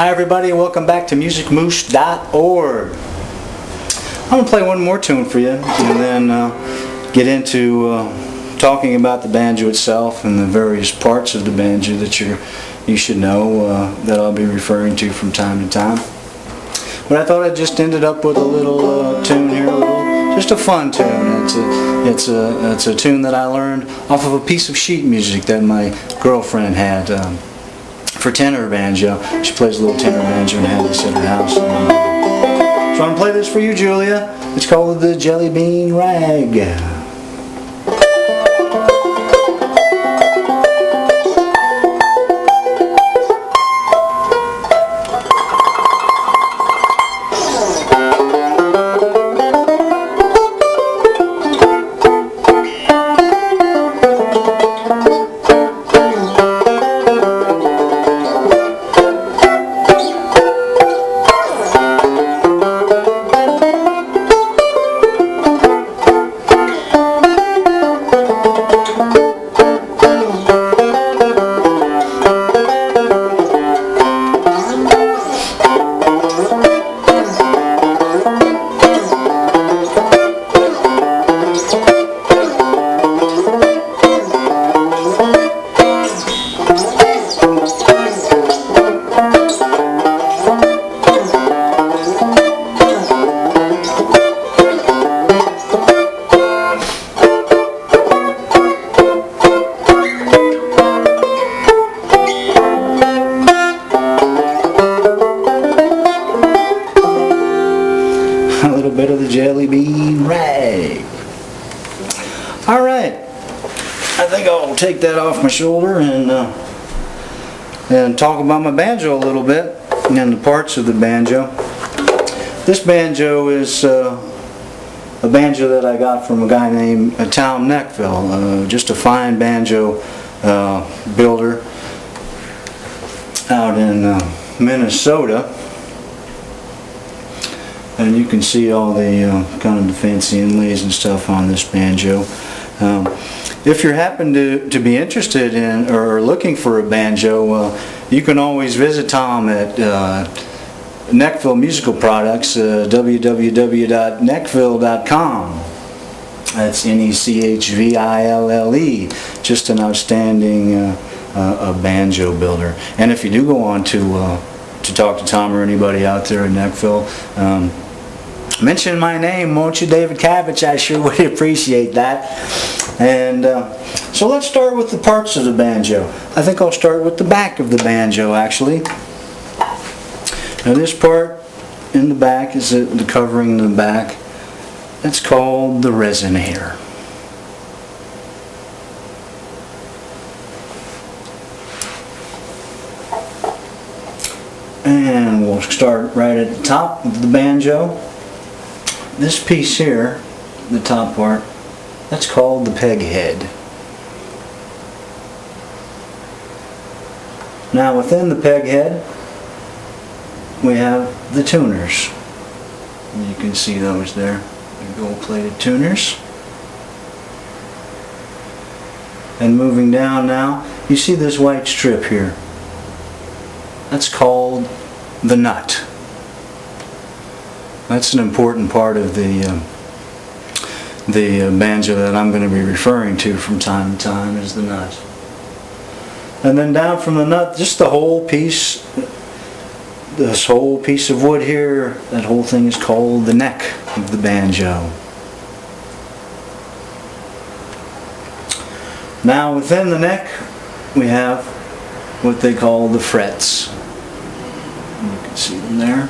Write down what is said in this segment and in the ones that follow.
Hi everybody, welcome back to musicmoose.org. I'm going to play one more tune for you and then get into talking about the banjo itself and the various parts of the banjo that you should know that I'll be referring to from time to time. But I thought I'd just ended up with a little tune here, just a fun tune. It's a tune that I learned off of a piece of sheet music that my girlfriend had for tenor banjo. She plays a little tenor banjo and had this at her house. So I'm going to play this for you, Julia. It's called the Jelly Bean Rag. A little bit of the Jelly Bean Rag. Alright, I think I'll take that off my shoulder and talk about my banjo a little bit and the parts of the banjo. This banjo is a banjo that I got from a guy named Tom Neckville, just a fine banjo builder out in Minnesota. And you can see all the kind of the fancy inlays and stuff on this banjo. If you happen to be interested in or looking for a banjo, you can always visit Tom at Neckville Musical Products, www.neckville.com. That's N-E-C-H-V-I-L-L-E. Just an outstanding a banjo builder. And if you do go on to talk to Tom or anybody out there in Neckville, mention my name, won't you, David Cabbage? I sure would appreciate that. And so let's start with the parts of the banjo. I think I'll start with the back of the banjo, actually. Now this part in the back is the covering in the back. That's called the resonator. And we'll start right at the top of the banjo. This piece here, the top part, that's called the peg head. Now within the peg head, we have the tuners. And you can see those there, the gold-plated tuners. And moving down now, you see this white strip here. That's called the nut. That's an important part of the banjo that I'm going to be referring to from time to time, is the nut. And then down from the nut, just the whole piece, this whole piece of wood here, that whole thing is called the neck of the banjo. Now within the neck, we have what they call the frets. You can see them there.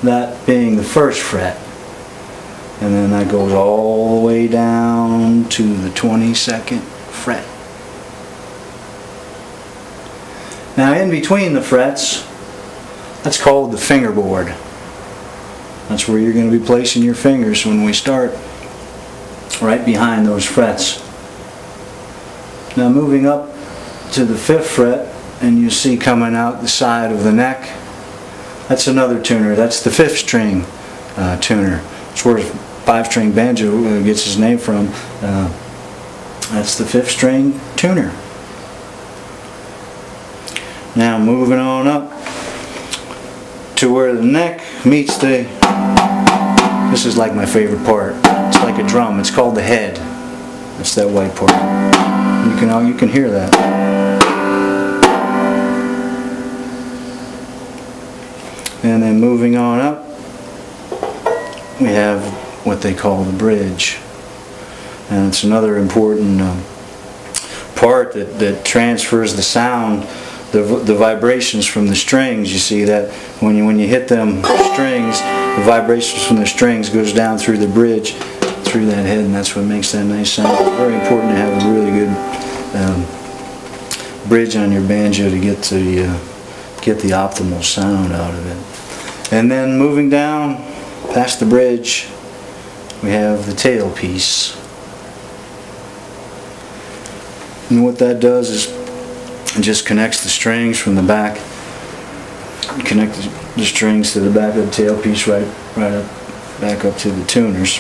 That being the first fret. And then that goes all the way down to the 22nd fret. Now in between the frets, that's called the fingerboard. That's where you're going to be placing your fingers when we start, right behind those frets. Now moving up to the 5th fret, and you see coming out the side of the neck, that's another tuner. That's the 5th string tuner. That's where 5-string banjo gets his name from. That's the 5th string tuner. Now moving on up to where the neck meets the, this is like my favorite part, it's like a drum, it's called the head. That's that white part. You can hear that. And then moving on up, we have what they call the bridge. And it's another important part that transfers the sound, the vibrations from the strings. You see that when you hit them strings, the vibrations from the strings goes down through the bridge, through that head, and that's what makes that nice sound. It's very important to have a really good bridge on your banjo to get the optimal sound out of it. And then moving down past the bridge, we have the tailpiece. And what that does is it just connects the strings from the back. Connect the strings to the back of the tailpiece, right up, back up to the tuners.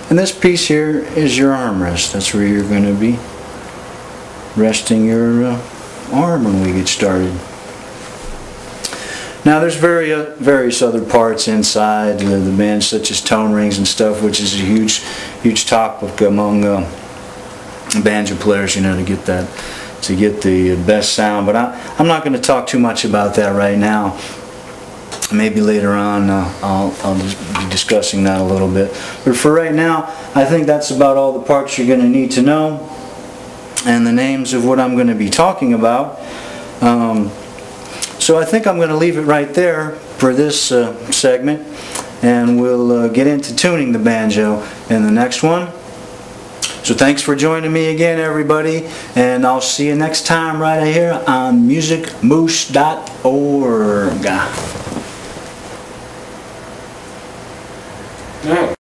And this piece here is your armrest. That's where you're going to be resting your arm when we get started. Now there's various other parts inside the band, such as tone rings and stuff, which is a huge topic among banjo players, you know, to get the best sound. But I'm not going to talk too much about that right now. Maybe later on I'll just be discussing that a little bit. But for right now, I think that's about all the parts you're going to need to know, and the names of what I'm going to be talking about. So I think I'm going to leave it right there for this segment, and we'll get into tuning the banjo in the next one. So thanks for joining me again, everybody, and I'll see you next time right here on musicmoosh.org.